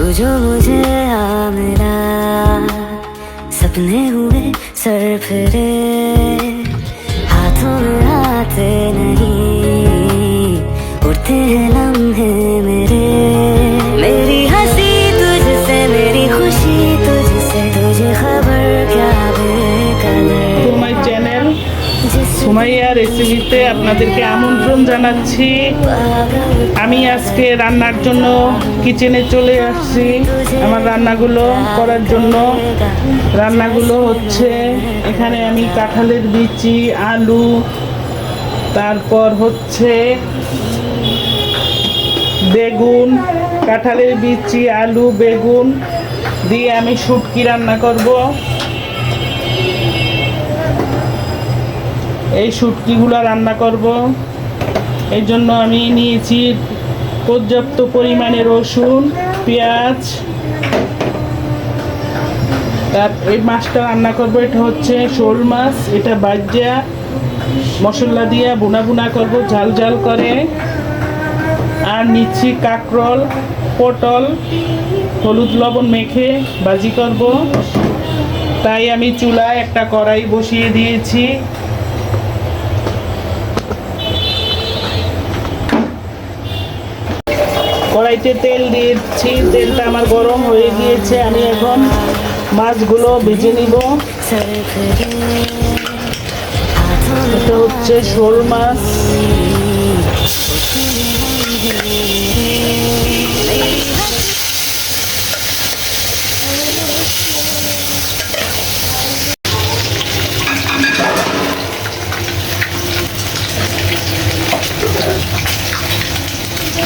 जो मुझे मिला, सपने हुए सर फिरे, हाथों में आते नहीं, उड़ते हैं लम्हे मेरे। मेरी हंसी तुझसे, मेरी खुशी तुझसे, तुझे खबर क्या बेकदर। তোমার চ্যানেল সুমাইয়া রেসিপিতে আপনাদেরকে আমন্ত্রণ জানাচ্ছি। আমি আজকে রান্নার জন্য কিচেনে চলে আসছি আমার রান্নাগুলো করার জন্য। রান্নাগুলো হচ্ছে এখানে আমি কাঁঠালের বিচি, আলু, তারপর হচ্ছে বেগুন, কাঁঠালের বিচি, আলু, বেগুন দিয়ে আমি শুটকি রান্না করব। এই শুটকিগুলো রান্না করব, এই জন্য আমি নিয়েছি পর্যাপ্ত পরিমাণে রসুন, পেঁয়াজ। এই মাছটা রান্না করব, এটা হচ্ছে শোল মাছ। এটা ভাজা মশলা দিয়ে বুনা বুনা করব ঝাল ঝাল করে। আর নিচ্ছি কাঁকরোল, পটল হলুদ লবণ মেখে ভাজি করব। তাই আমি চুলায় একটা কড়াই বসিয়ে দিয়েছি। কড়াইতে তেল দিয়েছি, তেলটা আমার গরম হয়ে গিয়েছে। আমি এখন মাছগুলো ভেজে নিব। এটা হচ্ছে শোল মাছ।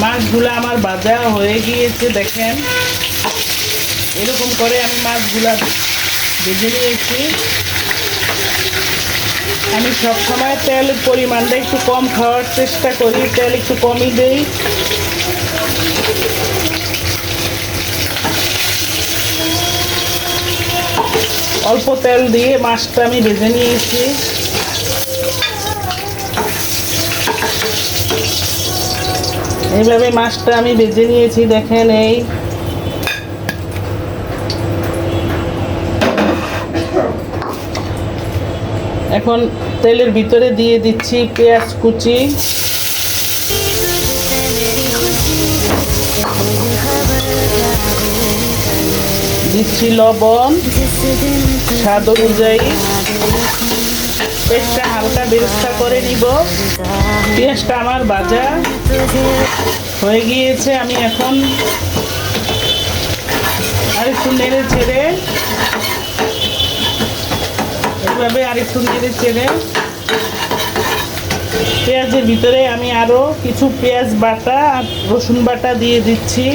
মাছগুলো আমার ভাজা হয়ে গিয়েছে, দেখেন এরকম করে আমি মাছগুলা ভেজে নিয়েছি। আমি সবসময় তেলের পরিমাণটা একটু কম খাওয়ার চেষ্টা করি, তেল একটু কমই দেই। অল্প তেল দিয়ে মাছটা আমি ভেজে নিয়েছি। এইভাবে মাছটা আমি ভেজে নিয়েছি, দেখেন। এই এখন তেলের ভিতরে দিয়ে দিচ্ছি পেঁয়াজ কুচি, দিচ্ছি লবণ স্বাদ অনুযায়ী। পেঁয়াজটা হালকা বেরেস্তা করে নিব। পেঁয়াজটা আমার ভাজা হয়ে গিয়েছে। আমি এখন আরেকটু নেড়ে ছেড়ে, এইভাবে আরেকটু নেড়ে ছেড়ে পেঁয়াজের ভিতরে আমি আরও কিছু পেঁয়াজ বাটা আর রসুন বাটা দিয়ে দিচ্ছি।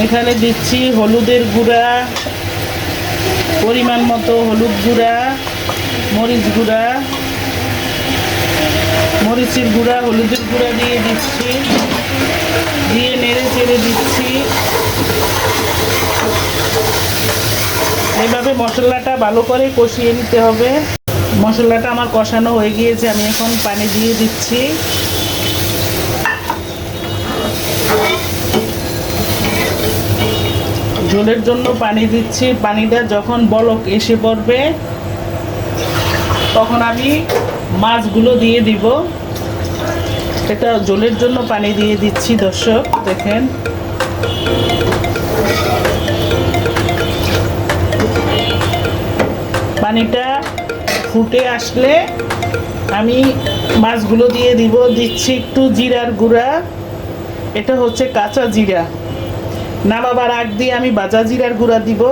এখানে দিচ্ছি হলুদের গুঁড়া, পরিমাণ মতো হলুদ গুঁড়া, মরিচ গুঁড়া, মরিচের গুঁড়া, হলুদের গুঁড়া দিয়ে দিচ্ছি, দিয়ে নেড়ে চেড়ে দিচ্ছি। এইভাবে মশলাটা ভালো করে কষিয়ে নিতে হবে। মশলাটা আমার কষানো হয়ে গিয়েছে, আমি এখন পানি দিয়ে দিচ্ছি। ঝোলের জন্য পানি দিচ্ছি। পানিটা যখন বলক এসে পড়বে তখন আমি মাছগুলো দিয়ে দিব। এটা ঝোলের জন্য পানি দিয়ে দিচ্ছি দর্শক, দেখেন। পানিটা ফুটে আসলে আমি মাছগুলো দিয়ে দিব। দিচ্ছি একটু জিরার গুঁড়া, এটা হচ্ছে কাঁচা জিরা, নামাবার আগ দিয়ে আমি ভাজা জিরার গুঁড়া দিব।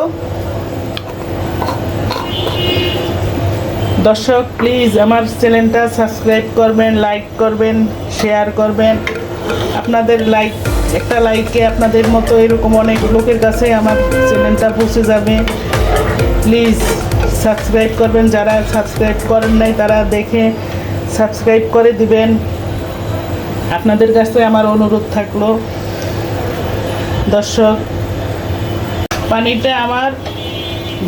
দর্শক প্লিজ আমার চ্যানেলটা সাবস্ক্রাইব করবেন, লাইক করবেন, শেয়ার করবেন। আপনাদের লাইক, একটা লাইকে আপনাদের মতো এরকম অনেক লোকের কাছে আমার চ্যানেলটা পৌঁছে যাবে। প্লিজ সাবস্ক্রাইব করবেন, যারা সাবস্ক্রাইব করেন নাই তারা দেখে সাবস্ক্রাইব করে দিবেন। আপনাদের কাছে আমার অনুরোধ থাকলো। দর্শক পানিটা আমার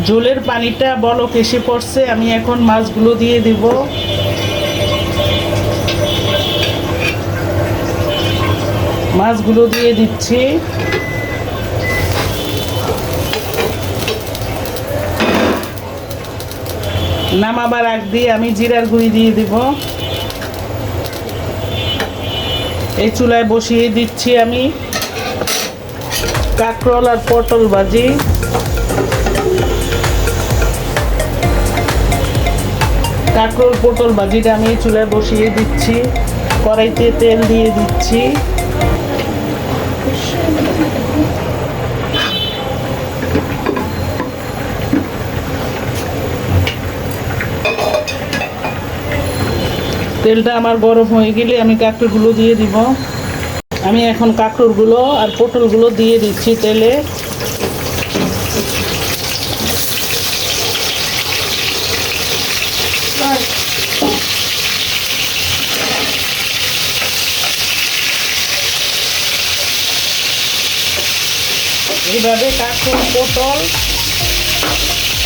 ঝোলের পানিটা বলক এসে পড়ছে, আমি এখন মাছগুলো দিয়ে দিব। মাছগুলো দিয়ে দিচ্ছি। নামাবার আগ দিয়ে আমি জিরার গুঁড়ি দিয়ে দিব। এই চুলায় বসিয়ে দিচ্ছি আমি কাঁকরোল আর পটল ভাজি। কাঁকরোল পটল ভাজিটা আমি চুলায় বসিয়ে দিচ্ছি। কড়াইতে তেল দিয়ে দিচ্ছি। তেলটা আমার গরম হয়ে গেলে আমি কাঁকরোলগুলো দিয়ে দিব। আমি এখন কাঁকরোলগুলো আর পটলগুলো দিয়ে দিচ্ছি তেলে। এইভাবে কাঁকরোল পটল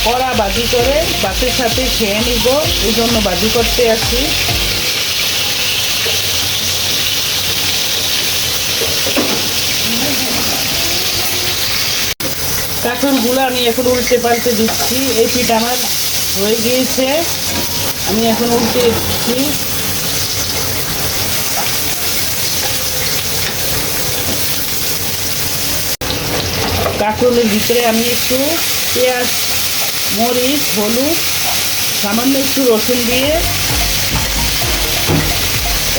কড়া ভাজি করে ভাতের সাথে খেয়ে নিব, এই জন্য ভাজি করতে আসি। কাঁকরোলগুলো আমি এখন উল্টে পাল্টে দিচ্ছি। এই পিঠ আমার হয়ে গিয়েছে, আমি এখন উল্টে দিচ্ছি। কাঁকরোলের ভিতরে আমি একটু পেঁয়াজ, মরিচ, হলুদ, সামান্য একটু রসুন দিয়ে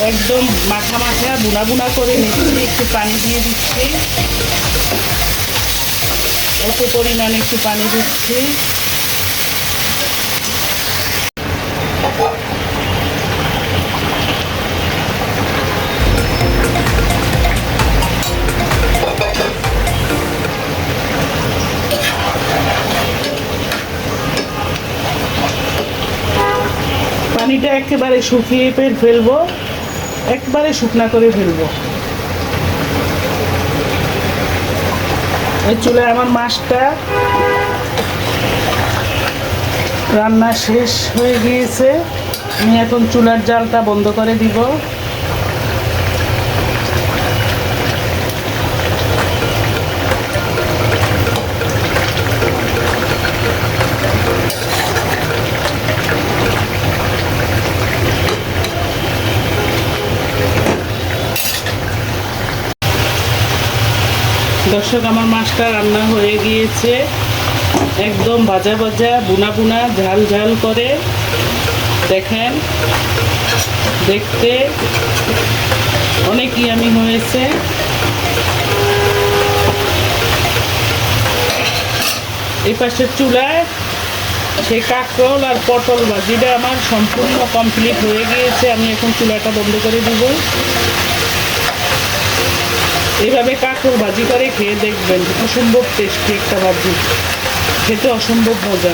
একদম মাখা মাখা বুনা বুনা করে নিচ্ছি। একটু পানি দিয়ে দিচ্ছি, অল্প পরিমাণে একটু পানি দিচ্ছি। পানিটা একেবারে শুকিয়ে ফেলবো, একবারে শুকনা করে ফেলবো। এই চুলায় আমার মাছটা রান্না শেষ হয়ে গিয়েছে। আমি এখন চুলার জালটা বন্ধ করে দিব। দর্শক, আমার মাছটা রান্না হয়ে গিয়েছে, একদম ভাজা ভাজা বুনা বুনা ঝাল ঝাল করে। দেখেন, দেখতে অনেক ইয়ামি হয়েছে। এই পাশের চুলায় সেই কাঁকরোল আর পটল ভাজিটা আমার সম্পূর্ণ কমপ্লিট হয়ে গিয়েছে। আমি এখন চুলাটা বন্ধ করে দিব। এইভাবে কাঁকরোল ভাজি করে খেয়ে দেখবেন, অসম্ভব টেস্টি একটা ভাজি, খেতে অসম্ভব মজা।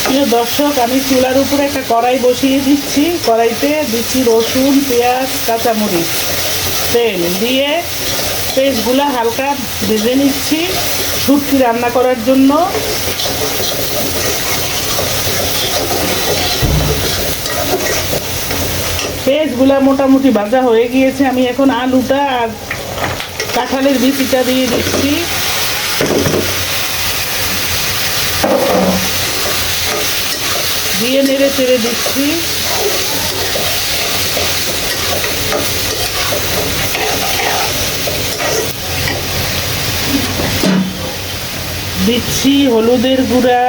প্রিয় দর্শক, আমি চুলার উপরে একটা কড়াই বসিয়ে দিচ্ছি। কড়াইতে দিচ্ছি রসুন, পেঁয়াজ, কাঁচামরিচ, তেল দিয়ে পেঁয়াজগুলো হালকা ভেজে নিচ্ছি শুটকি রান্না করার জন্য। পেঁয়াজগুলো মোটামুটি ভাজা হয়ে গিয়েছে। আমি এখন আলুটা আর কাঁঠালের বিচিটা দিয়ে দিচ্ছি। দিয়ে নেড়ে চেড়ে দিচ্ছি। দিচ্ছি হলুদের গুঁড়া,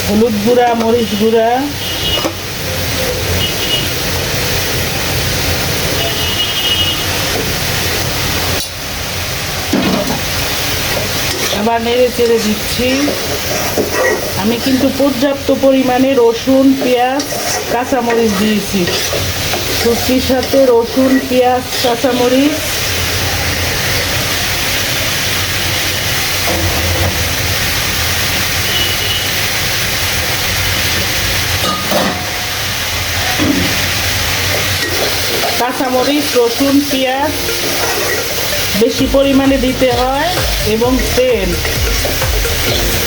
হলুদ গুঁড়া, মরিচ গুঁড়া, আবার নেড়ে চেড়ে দিচ্ছি। আমি কিন্তু পর্যাপ্ত পরিমাণে রসুন, পেঁয়াজ, কাঁচামরিচ দিয়েছি। শুটকির সাথে রসুন, পেঁয়াজ, কাঁচামরিচ কাঁচামরিচ, রসুন, পেঁয়াজ বেশি পরিমাণে দিতে হয় এবং তেল।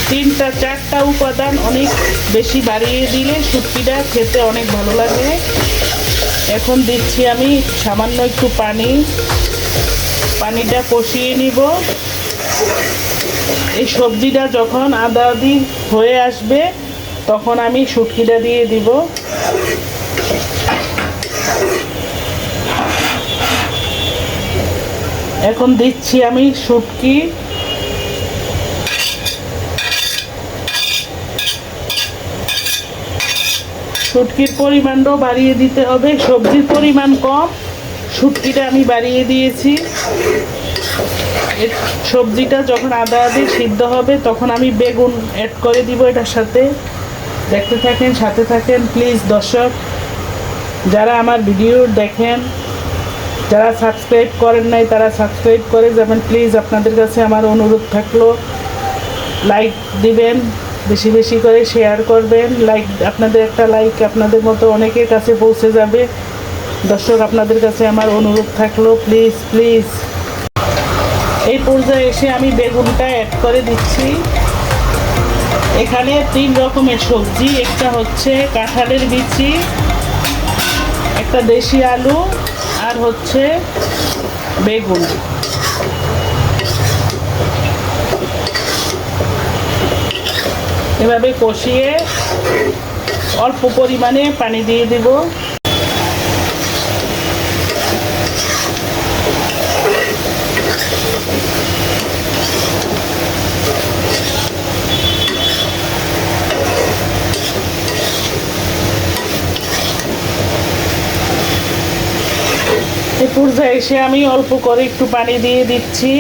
3-4টা উপাদান অনেক বেশি বাড়িয়ে দিলে শুটকিটা খেতে অনেক ভালো লাগে। এখন দিচ্ছি আমি সামান্য একটু পানিটা কষিয়ে নিব। এই সবজিটা যখন আধা আধি হয়ে আসবে তখন আমি শুটকিটা দিয়ে দিব। এখন দিচ্ছি আমি শুটকি। শুটকির পরিমাণটাও বাড়িয়ে দিতে হবে, সবজির পরিমাণ কম, শুটকিটা আমি বাড়িয়ে দিয়েছি। সবজিটা যখন আধা আধি সিদ্ধ হবে তখন আমি বেগুন অ্যাড করে দিব এটার সাথে। দেখতে থাকেন, সাথে থাকেন প্লিজ। দর্শক যারা আমার ভিডিও দেখেন, যারা সাবস্ক্রাইব করেন নাই তারা সাবস্ক্রাইব করে যাবেন প্লিজ। আপনাদের কাছে আমার অনুরোধ থাকলো লাইক দিবেন, বেশি বেশি করে শেয়ার করবেন। লাইক, আপনাদের একটা লাইক আপনাদের মতো অনেকের কাছে পৌঁছে যাবে। দর্শক আপনাদের কাছে আমার অনুরোধ থাকলো প্লিজ প্লিজ। এই পর্যায়ে এসে আমি বেগুনটা অ্যাড করে দিচ্ছি। এখানে 3 রকমের সবজি, একটা হচ্ছে কাঁঠালের বিচি, একটা দেশি আলু, আর হচ্ছে বেগুন। এভাবে কষিয়ে অল্প পরিমাণে পানি দিয়ে দেব। এই পর্যায়ে এসে আমি অল্প করে একটু পানি দিয়ে দিচ্ছি।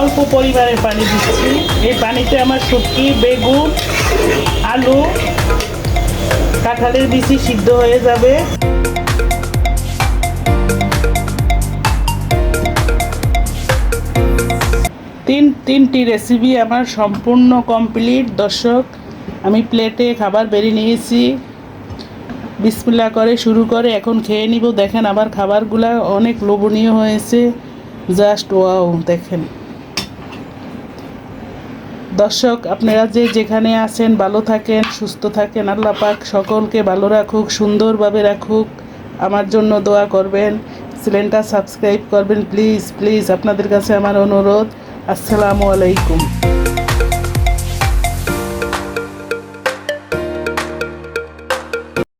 অল্প পরিমাণে পানি দিচ্ছি। এই পানিতে আমার শুটকি, বেগুন, আলু, কাঁঠালের বিচি সিদ্ধ হয়ে যাবে। তিনটি রেসিপি আমার সম্পূর্ণ কমপ্লিট। দর্শক আমি প্লেটে খাবার বেরিয়ে নিয়েছি। বিসমিল্লাহ করে শুরু করে এখন খেয়ে নিব। দেখেন আমার খাবারগুলা অনেক লোভনীয় হয়েছে, জাস্ট ওয়াও। দেখেন দর্শক আপনারা যেখানে আছেন ভালো থাকেন, সুস্থ থাকেন। আল্লাহ পাক সকলকে ভালো রাখুক, সুন্দরভাবে রাখুক। আমার জন্য দোয়া করবেন, চ্যানেলটা সাবস্ক্রাইব করবেন প্লিজ প্লিজ। আপনাদের কাছে আমার অনুরোধ। আসসালামু আলাইকুম।